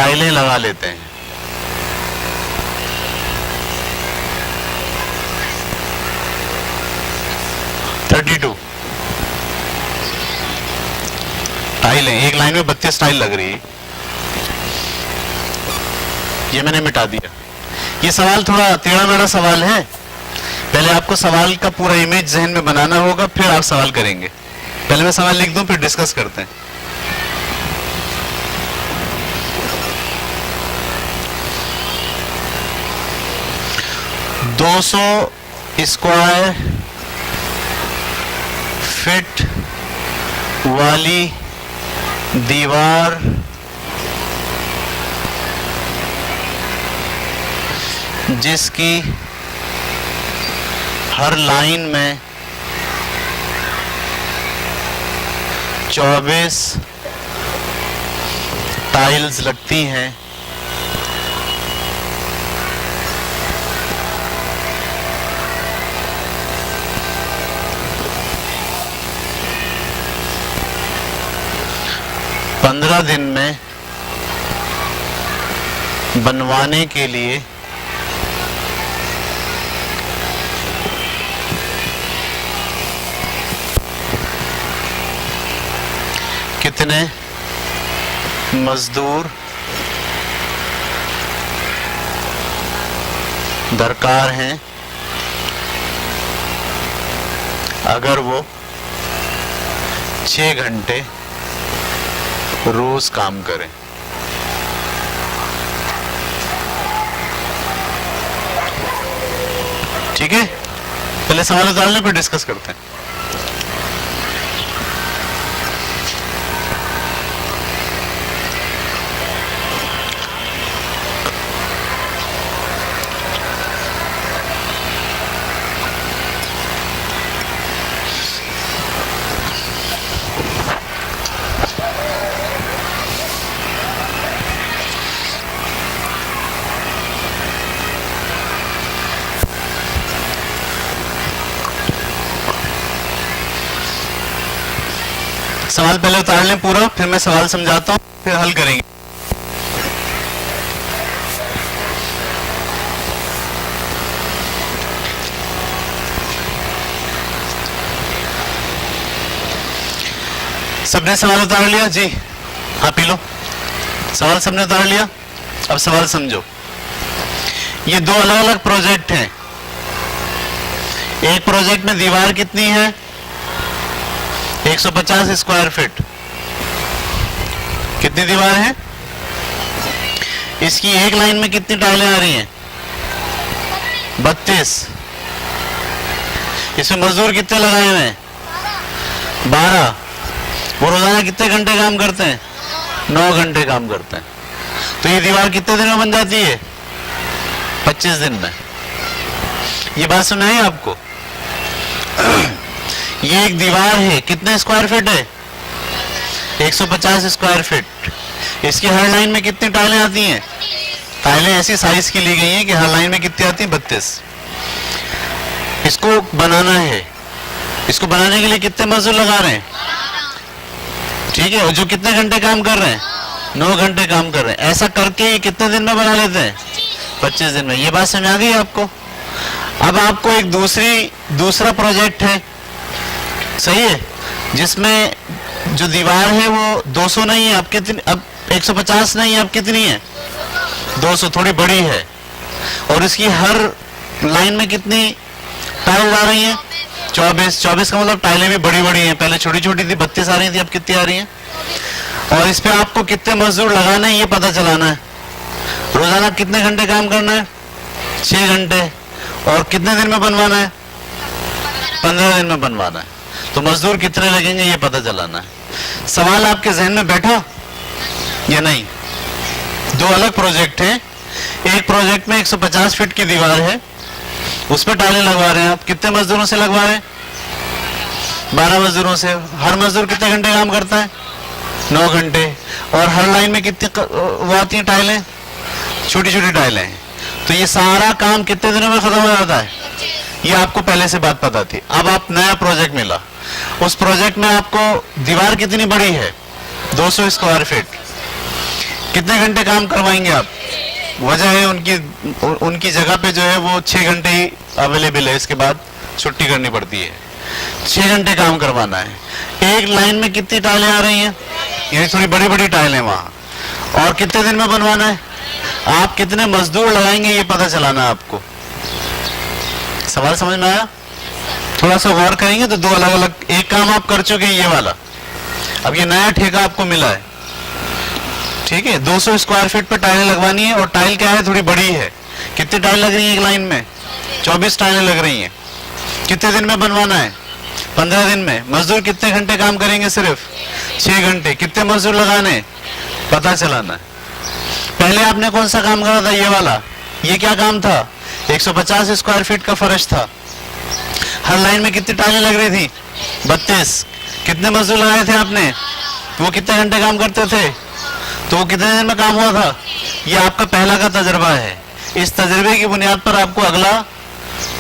टाइलें लगा लेते हैं। टाइलें एक लाइन में 32 टाइल लग रही है। ये मैंने मिटा दिया। ये सवाल थोड़ा टेढ़ा मेढ़ा सवाल है, पहले आपको सवाल का पूरा इमेज जहन में बनाना होगा, फिर आप सवाल करेंगे। पहले मैं सवाल लिख दूं, फिर डिस्कस करते हैं। दो 200 स्क्वायर फीट वाली दीवार जिसकी हर लाइन में 24 टाइल्स लगती हैं, पंद्रह दिन में बनवाने के लिए कितने मजदूर दरकार हैं अगर वो 6 घंटे रोज काम करें। ठीक है, पहले सवाल उतार लें, फिर डिस्कस करते हैं। सवाल पहले उतार लें पूरा, फिर मैं सवाल समझाता हूं, फिर हल करेंगे। सबने सवाल उतार लिया जी? आप पी लो। सवाल सबने उतार लिया? अब सवाल समझो। ये दो अलग अलग प्रोजेक्ट हैं। एक प्रोजेक्ट में दीवार कितनी है? 150 स्क्वायर फीट। कितनी दीवार है? इसकी एक लाइन में कितनी टाइलें आ रही हैं? 32। इसमें मजदूर कितने लगाए हुए हैं? 12। वो रोजाना कितने घंटे काम करते हैं? 9 घंटे काम करते हैं। तो ये दीवार कितने दिन में बन जाती है? 25 दिन में। ये बात सुनाई आपको? ये एक दीवार है, कितने स्क्वायर फीट है? 150 स्क्वायर फीट। इसकी हर लाइन में कितनी टाइलें आती हैं? टाइलें ऐसी साइज की ली गई हैं कि हर लाइन में कितनी आती हैं? 32। इसको बनाना है। इसको बनाने के लिए कितने मजदूर लगा रहे हैं? ठीक है, और जो कितने घंटे काम कर रहे हैं? 9 घंटे काम कर रहे हैं। ऐसा करके ये कितने दिन में बना लेते हैं? 25 दिन में। ये बात समझ आ गई आपको? अब आपको एक दूसरा प्रोजेक्ट है, सही है, जिसमें जो दीवार है वो 200 नहीं है, अब कितनी? अब 150 नहीं है, अब कितनी है? 200, थोड़ी बड़ी है। और इसकी हर लाइन में कितनी टाइल आ रही हैं? 24 का मतलब टाइलें भी बड़ी बड़ी हैं। पहले छोटी छोटी थी, 32 आ रही थी, अब कितनी आ रही हैं? और इस पे आपको कितने मजदूर लगाना है ये पता चलाना है। रोजाना कितने घंटे काम करना है? 6 घंटे। और कितने दिन में बनवाना है? 15 दिन में बनवाना है। तो मजदूर कितने लगेंगे ये पता चलाना है। सवाल आपके जहन में बैठा या नहीं? दो अलग प्रोजेक्ट हैं। एक प्रोजेक्ट में 150 फीट की दीवार है, उस पर टाइलें लगवा रहे हैं। आप कितने मजदूरों से लगवा रहे हैं? 12 मजदूरों से। हर मजदूर कितने घंटे काम करता है? 9 घंटे। और हर लाइन में कितनी वो आती हैं टाइलें? छोटी छोटी टाइलें हैं। तो ये सारा काम कितने दिनों में खत्म हो जाता है? ये आपको पहले से बात पता थी। अब आप नया प्रोजेक्ट मिला, उस प्रोजेक्ट में आपको दीवार कितनी बड़ी है? 200 स्क्वायर फीट। कितने घंटे काम करवाएंगे आप? वजह है उनकी जगह पे जो है वो 6 घंटे ही अवेलेबल है, इसके बाद छुट्टी करनी पड़ती है। 6 घंटे काम करवाना है। एक लाइन में कितनी टाइलें आ रही हैं? यानी थोड़ी बड़ी बड़ी टाइलें वहां। और कितने दिन में बनवाना है? आप कितने मजदूर लगाएंगे ये पता चलाना है आपको। सवाल समझ में आया? थोड़ा सा गौर करेंगे तो दो अलग अलग, एक काम आप कर चुके हैं ये वाला, अब ये नया ठेका आपको मिला है, ठीक है। 200 स्क्वायर फीट पे टाइलें लगवानी है और टाइल क्या है, थोड़ी बड़ी है। कितनी टाइल लग रही है एक लाइन में? 24 टाइलें लग रही हैं। कितने दिन में बनवाना है? 15 दिन में। मजदूर कितने घंटे काम करेंगे? सिर्फ 6 घंटे। कितने मजदूर लगाने? पता चलाना है। पहले आपने कौन सा काम करा था? ये वाला। ये क्या काम था? 150 स्क्वायर फीट का फर्श था। हर लाइन में कितनी टाइलें लग रही थी? 32। कितने मजदूर लगाए थे आपने? वो कितने घंटे काम करते थे? तो वो कितने दिन में काम हुआ था? ये आपका पहला का तजर्बा है। इस तजर्बे की बुनियाद पर आपको अगला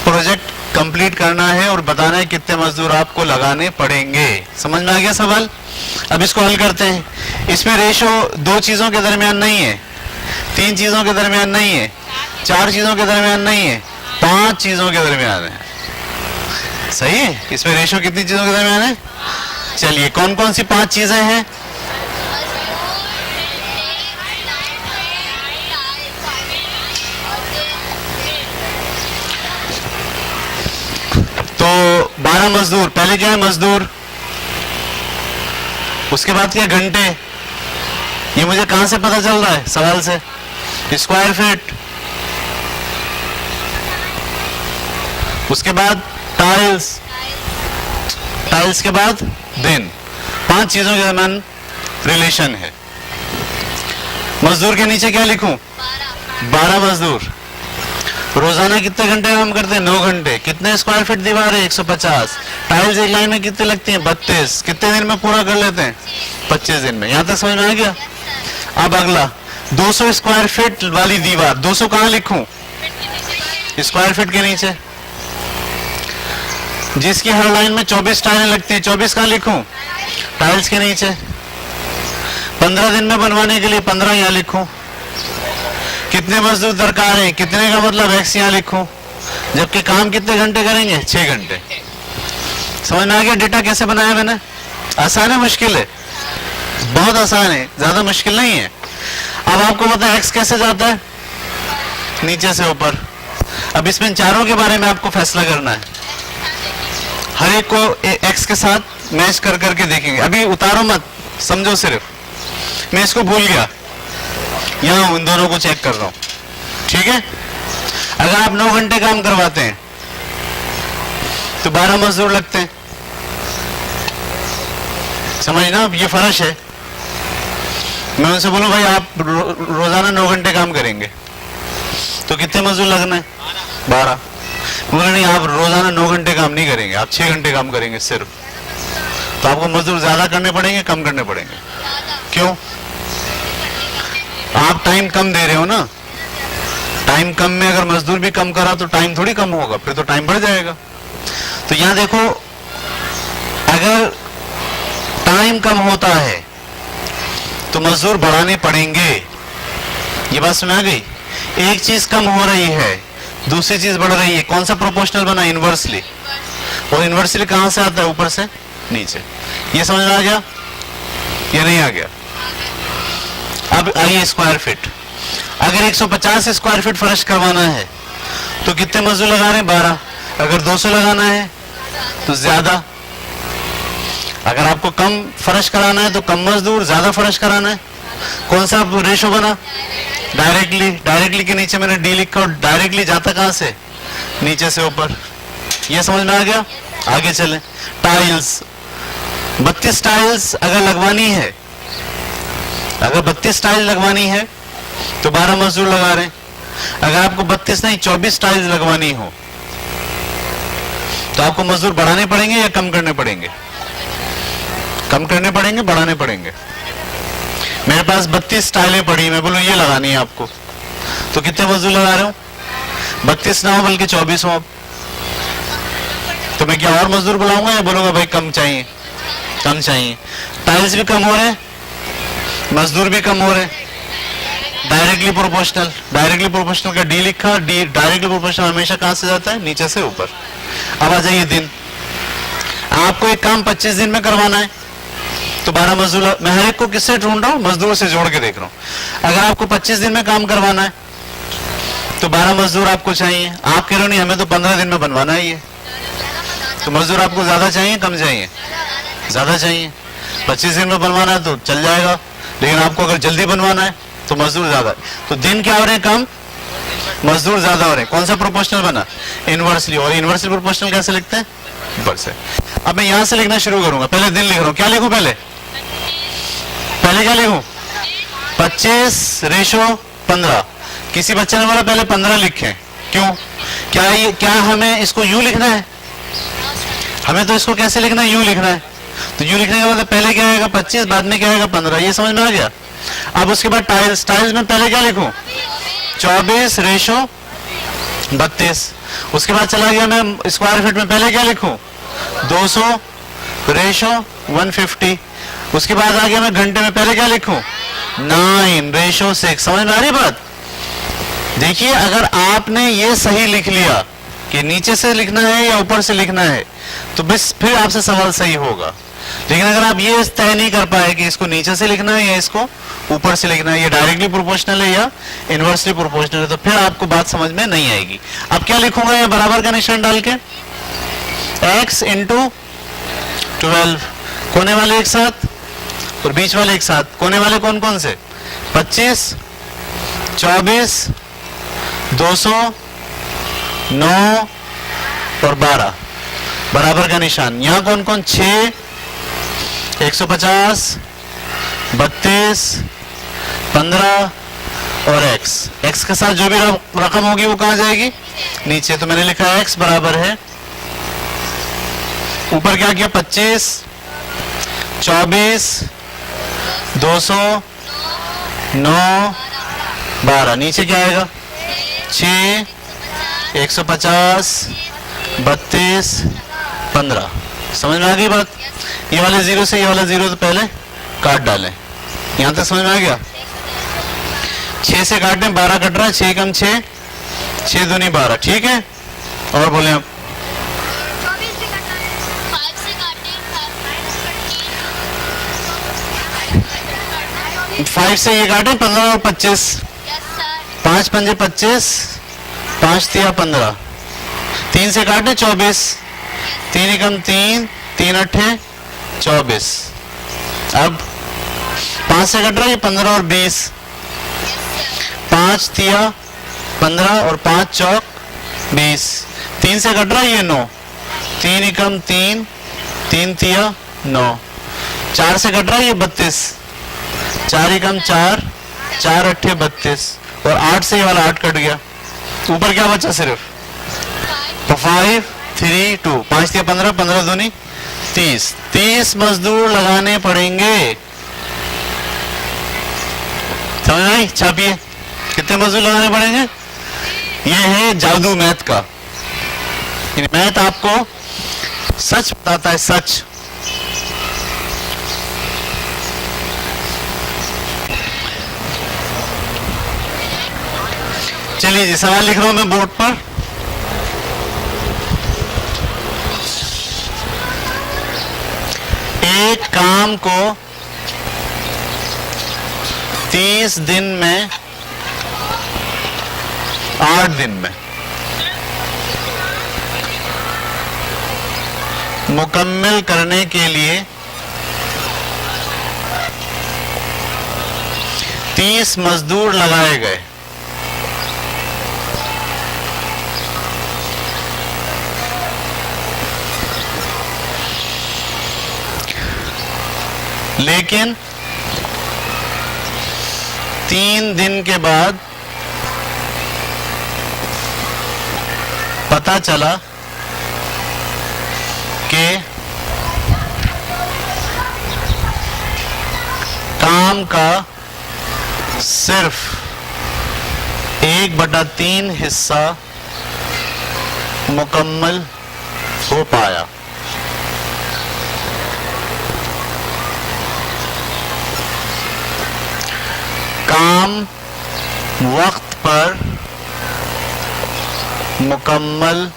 प्रोजेक्ट कंप्लीट करना है और बताना है कितने मजदूर आपको लगाने पड़ेंगे। समझ में आ गया सवाल? अब इसको हल करते हैं। इसमें रेशो 2 चीजों के दरमियान नहीं है, 3 चीजों के दरमियान नहीं है, 4 चीजों के दरमियान नहीं है, 5 चीजों के दरमियान है। सही है? इसमें रेशो कितनी चीजों के दरमियान है? चलिए, कौन कौन सी 5 चीजें हैं? तो 12 मजदूर। पहले क्या है? मजदूर। उसके बाद क्या? घंटे। ये मुझे कहां से पता चल रहा है? सवाल से। Square feet. उसके बाद टाइल्स। टाइल्स के बाद दिन। 5 चीजों के दरमियान रिलेशन है। मजदूर के नीचे क्या लिखूं? 12 मजदूर। रोजाना कितने घंटे काम करते हैं? 9 घंटे। कितने स्क्वायर फीट दीवार है? 150। टाइल्स एक लाइन में कितने लगती हैं? 32। कितने दिन में पूरा कर लेते हैं? 25 दिन में। यहां तक समझ में आ गया? अब अगला 200 स्क्वायर फीट वाली दीवार। 200 कहां लिखूं? स्क्वायर फीट के नीचे। जिसकी हर लाइन में 24 टाइलें लगती हैं, 24 कहां लिखूं? टाइल्स के नीचे। 15 दिन में बनवाने के लिए 15 यहां लिखूं। कितने मजदूर दरकार है? कितने का मतलब एक्स यहां लिखूं। जबकि काम कितने घंटे करेंगे? 6 घंटे। समझ में आ गया डेटा कैसे बनाया मैंने? आसान है मुश्किल है? बहुत आसान है, ज्यादा मुश्किल नहीं है। अब आपको पता है एक्स कैसे जाता है? नीचे से ऊपर। अब इसमें चारों के बारे में आपको फैसला करना है। हर एक को एक्स के साथ मैच कर करके देखेंगे। अभी उतारो मत, समझो सिर्फ। मैं इसको भूल गया, यहां उन दोनों को चेक कर रहा हूं, ठीक है। अगर आप 9 घंटे काम करवाते हैं तो 12 मजदूर लगते हैं। समझना? अब ये फर्श है। मैं उनसे बोलूं भाई आप रोजाना 9 घंटे काम करेंगे तो कितने मजदूर लगना है? 12। बोले नहीं, आप रोजाना 9 घंटे काम नहीं करेंगे, आप 6 घंटे काम करेंगे सिर्फ। तो आपको मजदूर ज्यादा करने पड़ेंगे, कम करने पड़ेंगे? क्यों? आप टाइम कम दे रहे हो ना। टाइम कम में अगर मजदूर भी कम करा तो टाइम थोड़ी कम होगा, फिर तो टाइम बढ़ जाएगा। तो यहां देखो, अगर टाइम कम होता है तो मजदूर बढ़ाने पड़ेंगे। ये बात समझ आ गई? एक चीज कम हो रही है, दूसरी चीज बढ़ रही है। कौन सा प्रोपोर्शनल बना? इनवर्सली। और इनवर्सली कहां से आता है? ऊपर से नीचे। ये समझ में आ गया? ये नहीं आ गया? अब आइए स्क्वायर फीट। अगर 150 स्क्वायर फीट फर्श करवाना है तो कितने मजदूर लगा रहे हैं? 12। अगर 200 लगाना है तो ज्यादा। अगर आपको कम फर्श कराना है तो कम मजदूर, ज्यादा फर्श कराना है। कौन सा रेशो बना? डायरेक्टली। डायरेक्टली के नीचे मैंने डी लिखा और डायरेक्टली जाता कहां से? नीचे से ऊपर। यह समझ में आ गया? आगे चले। टाइल्स। 32 टाइल्स अगर लगवानी है, अगर 32 टाइल्स लगवानी है तो 12 मजदूर लगा रहे हैं। अगर आपको 32 नहीं 24 टाइल्स लगवानी हो तो आपको मजदूर बढ़ाने पड़ेंगे या कम करने पड़ेंगे? कम करने पड़ेंगे, बढ़ाने पड़ेंगे? मेरे पास 32 टाइलें पड़ी, मैं बोलूं ये लगानी है आपको, तो कितने मजदूर लगा रहे हो? 32 ना हो बल्कि 24 हो। अब तो मैं क्या और मजदूर बुलाऊंगा या बोलूंगा भाई कम चाहिए? कम चाहिए। टाइल्स भी कम हो रहे हैं, मजदूर भी कम हो रहे हैं। डायरेक्टली प्रोपोर्शनल, डायरेक्टली प्रोपोर्शनल का डी लिखा, डी डायरेक्टली प्रोपोर्शनल हमेशा कहां से जाता है? नीचे से ऊपर। अब आ जाइए दिन, आपको एक काम 25 दिन में करवाना है तो 12 मजदूर, मैं हर एक को किससे ढूंढ रहा हूं? मजदूर से जोड़ के देख रहा हूं। अगर आपको 25 दिन में काम करवाना है तो 12 मजदूर आपको चाहिए। आप कह रहे हो नहीं हमें तो 15 दिन में बनवाना है ये, तो मजदूर आपको ज्यादा चाहिए कम चाहिए? ज्यादा चाहिए। 25 दिन में बनवाना है तो चल जाएगा, लेकिन आपको अगर जल्दी बनवाना है तो मजदूर ज्यादा। तो दिन क्या हो रहे हैं? कम, मजदूर ज्यादा हो रहे हैं। कौन सा प्रोपोर्शनल बना? इनवर्सली। और इनवर्सली प्रोपोर्शनल कैसे लिखते हैं? ऊपर से। अब मैं यहां से लिखना शुरू करूंगा। पहले दिन लिख रहा हूं, क्या लिखूं? पहले क्या लिखूं? 25 रेशो 15। किसी बच्चे ने बोला पहले 15 लिखें, क्यों? क्या हमें इसको यूं लिखना है? हमें तो इसको कैसे लिखना है? यूं लिखना है। तो यूं लिखने के बाद पहले क्या आएगा? 25, बाद में क्या आएगा? 15। ये समझ में आ गया? अब उसके बाद टाइल्स में पहले क्या लिखूं? 24 रेशो 32। उसके बाद चला गया मैं स्क्वायर फीट में, पहले क्या लिखूं? 200 रेशो 150। उसके बाद आ गया मैं घंटे में, पहले क्या लिखूं? 9 रेशो 6। समझ में आ रही बात? देखिए, अगर आपने ये सही लिख लिया कि नीचे से लिखना है या ऊपर से लिखना है, तो बस फिर आपसे सवाल सही होगा। लेकिन अगर आप ये तय नहीं कर पाए कि इसको नीचे से लिखना है या इसको ऊपर से लिखना है, ये डायरेक्टली प्रोपोर्शनल है या इनवर्सली प्रोपोर्शनल है, तो फिर आपको बात समझ में नहीं आएगी। अब क्या लिखूंगा? ये बराबर का निशान डाल के x इंटू 12, कोने वाले एक साथ और बीच वाले एक साथ। कोने वाले कौन कौन से? 25, 24, 200, 9 और 12। बराबर का निशान। यहां कौन कौन? 6, 150, 32, 15 और x के साथ जो भी रकम होगी वो कहां जाएगी? नीचे। तो मैंने लिखा x बराबर है, ऊपर क्या किया? 25, 24, 200, 9, 12। नीचे क्या आएगा? 6, 150, 32, 15। समझ में आ गई बात? ये वाले 0 से ये वाला 0 तो पहले काट डालें। यहां तक समझ में आ गया? 6 से काटें, 12 कट रहा है, 6 कम 6, 6 दूनी 12। ठीक है, और बोले आप? 5 से ये काटें, 15 और 25, 5 पंजे 25, 5 तिया 15। 3 से काटें, 24, 3 एकम 3, 3 अट्ठे 24। अब 5 से कट रहा है ये 15 और 20, 5 तिया 15 और 5 चौक 20। 3 से कट रहा है ये 9, 3 एकम 3, 3 तिया 9। 4 से कट रहा है ये 32, 4 एकम 4, 4 अट्ठे 32। और 8 से ये वाला 8 कट गया, ऊपर क्या बचा? सिर्फ 5, 3, 2। 5 तिया 15, 15 दूनी 30। 30 मजदूर लगाने पड़ेंगे। समझ आई? छापिए, कितने मजदूर लगाने पड़ेंगे? ये है जादू मैथ का। मैथ आपको सच बताता है, सच। चलिए जी, सवाल लिख रहा हूं मैं बोर्ड पर। एक काम को 30 दिन में, 8 दिन में मुकम्मल करने के लिए 30 मजदूर लगाए गए। लेकिन 3 दिन के बाद पता चला कि काम का सिर्फ 1/3 हिस्सा मुकम्मल हो पाया। काम वक्त पर मुकम्मल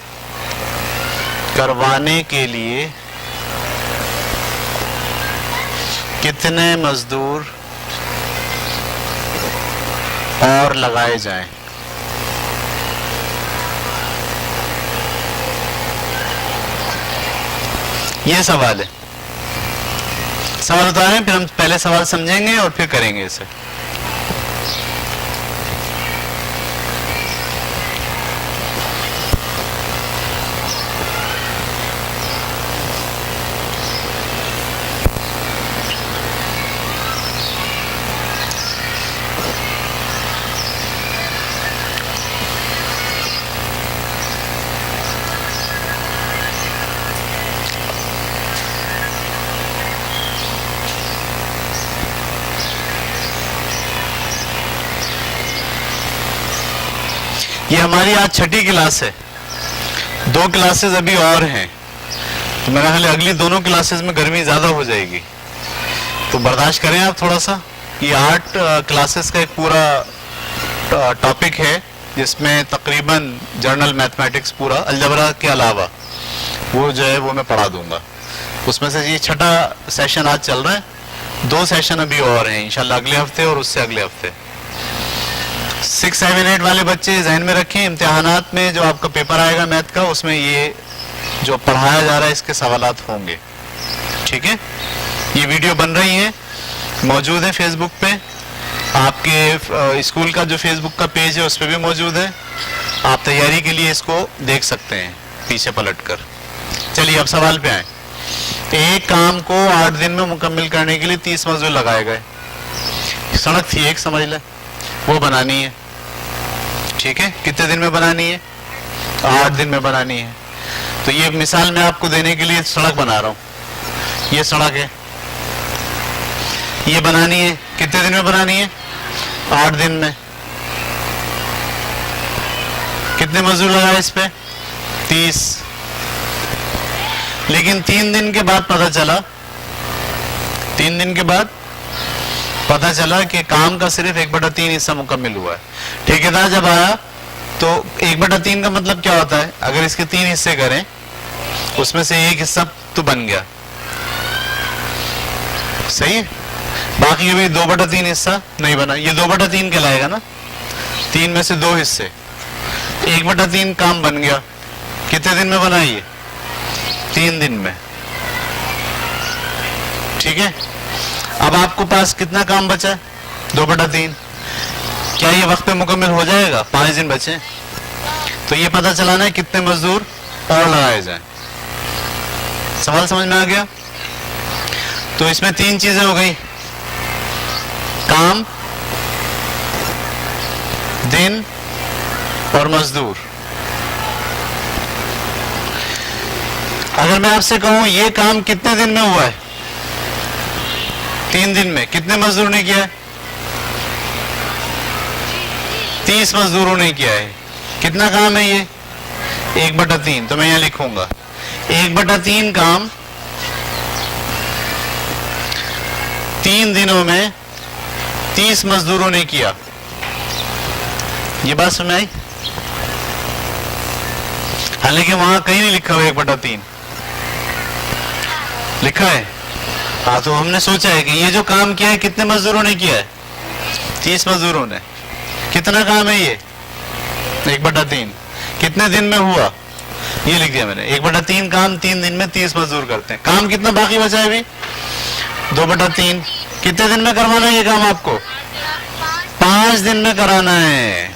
करवाने के लिए कितने मजदूर और लगाए जाएं? ये सवाल है। सवाल बता रहे हैं, फिर हम पहले सवाल समझेंगे और फिर करेंगे इसे। ये हमारी आज छठी क्लास है, 2 क्लासेस अभी और हैं, तो मेरा ख्याल है अगली दोनों क्लासेस में गर्मी ज्यादा हो जाएगी, तो बर्दाश्त करें आप थोड़ा सा। ये 8 क्लासेस का एक पूरा टॉपिक है जिसमें तकरीबन जनरल मैथमेटिक्स पूरा अलजबरा के अलावा वो जो है वो मैं पढ़ा दूंगा। उसमें से ये छठा सेशन आज चल रहा है, 2 सेशन अभी और हैं इंशाल्लाह अगले हफ्ते और उससे अगले हफ्ते। 6, 7, 8 वाले बच्चे जहन में रखें, इम्तिहानात में जो आपका पेपर आएगा मैथ का उसमें ये जो पढ़ाया जा रहा है इसके सवालात होंगे, ठीक है। ये वीडियो बन रही है, मौजूद है फेसबुक पे, आपके स्कूल का जो फेसबुक का पेज है उस पर भी मौजूद है, आप तैयारी के लिए इसको देख सकते हैं पीछे पलट कर। चलिए अब सवाल पे आए। एक काम को 8 दिन में मुकम्मल करने के लिए 30 मजदूर लगाए गए। सड़क थी एक, समझ ले, वो बनानी है, ठीक है। कितने दिन में बनानी है? 8 दिन में बनानी है। तो ये मिसाल मैं आपको देने के लिए सड़क बना रहा हूं, ये सड़क है, ये बनानी है, कितने दिन में बनानी है? 8 दिन में। कितने मजदूर लगाए इस पे? 30। लेकिन 3 दिन के बाद पता चला, 3 दिन के बाद पता चला कि काम का सिर्फ 1/3 हिस्सा मुकम्मल हुआ है। ठेकेदार जब आया तो 1/3 का मतलब क्या होता है? अगर इसके 3 हिस्से करें उसमें से एक हिस्सा तो बन गया, सही है, बाकी अभी 2/3 हिस्सा नहीं बना। ये 2/3 कहलाएगा ना, 3 में से 2 हिस्से, 1/3 काम बन गया। कितने दिन में बना ये? 3 दिन में, ठीक है। अब आपको पास कितना काम बचा है? 2/3। क्या ये वक्त पे मुकम्मल हो जाएगा? 5 दिन बचे, तो ये पता चलाना है कितने मजदूर और लगाए जाएं। सवाल समझ में आ गया? तो इसमें 3 चीजें हो गई, काम, दिन और मजदूर। अगर मैं आपसे कहूं ये काम कितने दिन में हुआ है? 3 दिन में। कितने मजदूर ने किया है? 30 मजदूरों ने किया है। कितना काम है ये? 1/3। तो मैं यहां लिखूंगा 1/3 काम 3 दिनों में 30 मजदूरों ने किया। ये बात समझ आई? हालांकि वहां कहीं नहीं लिखा हुआ 1/3, लिखा है। हाँ, तो हमने सोचा है कि ये जो काम किया है कितने मजदूरों ने किया है? 30 मजदूरों ने। कितना काम है ये? 1/3। कितने दिन में हुआ? ये लिख दिया मैंने, 1/3 काम 3 दिन में 30 मजदूर करते हैं। काम कितना बाकी बचा है अभी? 2/3। कितने दिन में करवाना है ये काम आपको? 5 दिन में कराना है।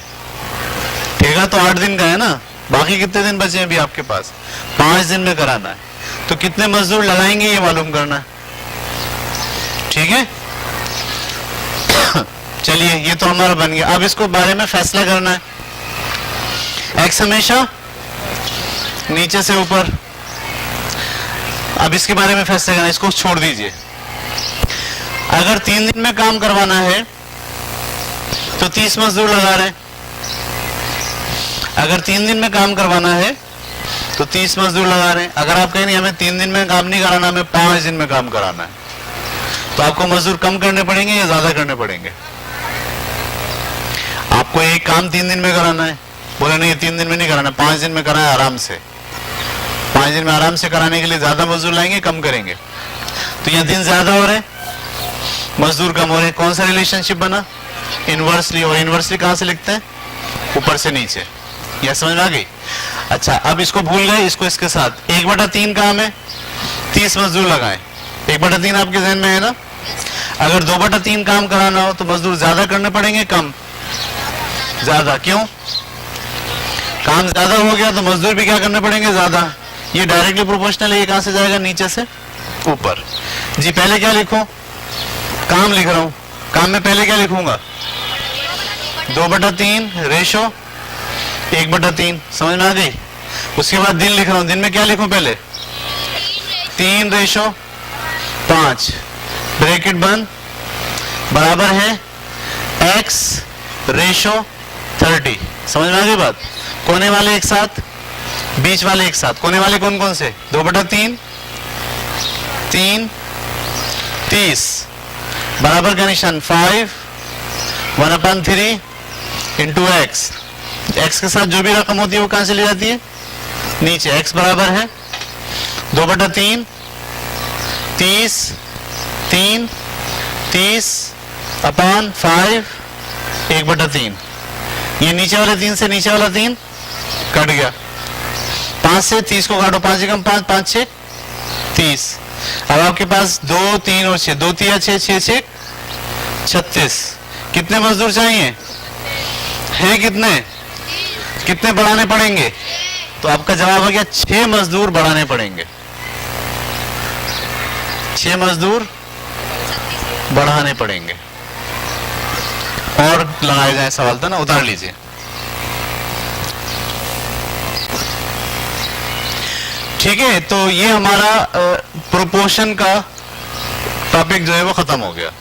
ठेका तो 8 दिन का है ना, बाकी कितने दिन बचे हैं अभी आपके पास? 5 दिन में कराना है। तो कितने मजदूर लगाएंगे ये मालूम करना है, ठीक है। चलिए ये तो हमारा बन गया। अब इसको बारे में फैसला करना है। एक्स हमेशा नीचे से ऊपर। अब इसके बारे में फैसला करना है, इसको छोड़ दीजिए। अगर 3 दिन में काम करवाना है तो 30 मजदूर लगा रहे हैं। अगर 3 दिन में काम करवाना है तो 30 मजदूर लगा रहे हैं। अगर आप कहें नहीं हमें 3 दिन में काम नहीं कराना, हमें 5 दिन में काम कराना है, तो आपको मजदूर कम करने पड़ेंगे या ज्यादा करने पड़ेंगे? आप कोई एक काम 3 दिन में कराना है, बोले नहीं 3 दिन में नहीं कराना, 5 दिन में कराना है आराम से। 5 दिन में आराम से कराने के लिए ज्यादा मजदूर लाएंगे, कम करेंगे, तो यहाँ दिन ज्यादा हो रहे, मजदूर कम हो रहे। कौन सा रिलेशनशिप बना? इनवर्सली। और इनवर्सली कहां से लिखते हैं? ऊपर से नीचे। यह समझ में आ गई? अच्छा, अब इसको भूल गए, इसको इसके साथ 1/3 काम है, 30 मजदूर लगाए। 1/3 आपके जहन में है ना? अगर 2/3 काम कराना हो तो मजदूर ज्यादा करने पड़ेंगे, कम? ज्यादा। क्यों? काम ज्यादा हो गया तो मजदूर भी क्या करने पड़ेंगे? ज्यादा। ये डायरेक्टली प्रोपोर्शनल है, ये कहां से जाएगा? नीचे से ऊपर। जी पहले क्या लिखूं? काम लिख रहा हूं। काम में पहले क्या लिखूंगा? 2/3 रेशो 1/3। समझ में आ गई? उसके बाद दिन लिख रहा हूं। दिन में क्या लिखूं? पहले 3 रेशो 5 ब्रैकेट बंद बराबर है x रेशो 30। समझ में आ गई बात? कोने वाले एक साथ, बीच वाले एक साथ। कोने वाले कौन कौन से? 2/3 3 30 बराबर का निशान 5 1/3 इंटू एक्स। एक्स के साथ जो भी रकम होती है वो कहां से ली जाती है? नीचे। एक्स बराबर है 2/3 30 3 30 अपॉन 5 1/3। ये नीचे वाले 3 से नीचे वाला 3 कट गया। 5 से 30 को काटो, 5 एकम 5 5 6 30। अब आपके पास 2 3 और 6, 2 3 6 6 6 36। कितने मजदूर चाहिए? है कितने? कितने बढ़ाने पड़ेंगे? तो आपका जवाब आ गया 6 मजदूर बढ़ाने पड़ेंगे। 6 मजदूर बढ़ाने पड़ेंगे। और लगाए जाए सवाल था ना, उतार लीजिए। ठीक है, तो ये हमारा प्रोपोर्शन का टॉपिक जो है वो खत्म हो गया।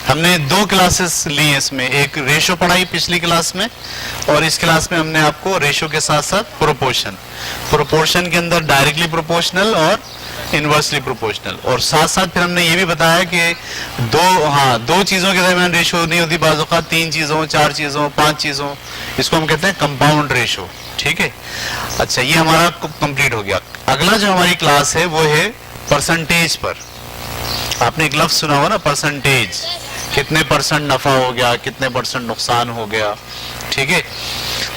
हमने 2 क्लासेस ली इसमें, एक रेशो पढ़ाई पिछली क्लास में, और इस क्लास में हमने आपको रेशो के साथ साथ प्रोपोर्शन के अंदर डायरेक्टली प्रोपोर्शनल और इनवर्सली प्रोपोर्शनल, और साथ साथ फिर हमने ये भी बताया कि दो चीजों के दरमियान रेशो नहीं होती, बाज़ औक़ात 3 चीजों 4 चीजों 5 चीजों, इसको हम कहते हैं कंपाउंड रेशो। ठीक है, अच्छा ये हमारा कंप्लीट हो गया। अगला जो हमारी क्लास है वो है परसेंटेज पर। आपने एक लफ्ज सुना होगा ना, परसेंटेज। कितने परसेंट नफा हो गया, कितने परसेंट नुकसान हो गया। ठीक है,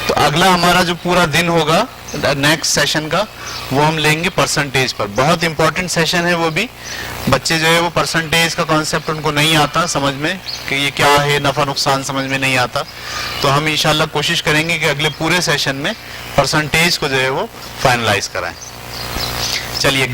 तो अगला हमारा जो पूरा दिन होगा नेक्स्ट सेशन का, वो हम लेंगे परसेंटेज पर। बहुत इंपॉर्टेंट सेशन है वो भी। बच्चे जो है वो परसेंटेज का कॉन्सेप्ट उनको नहीं आता समझ में कि ये क्या है, नफा नुकसान समझ में नहीं आता। तो हम इंशाल्लाह कोशिश करेंगे कि अगले पूरे सेशन में परसेंटेज को जो है वो फाइनलाइज कराएं। चलिए।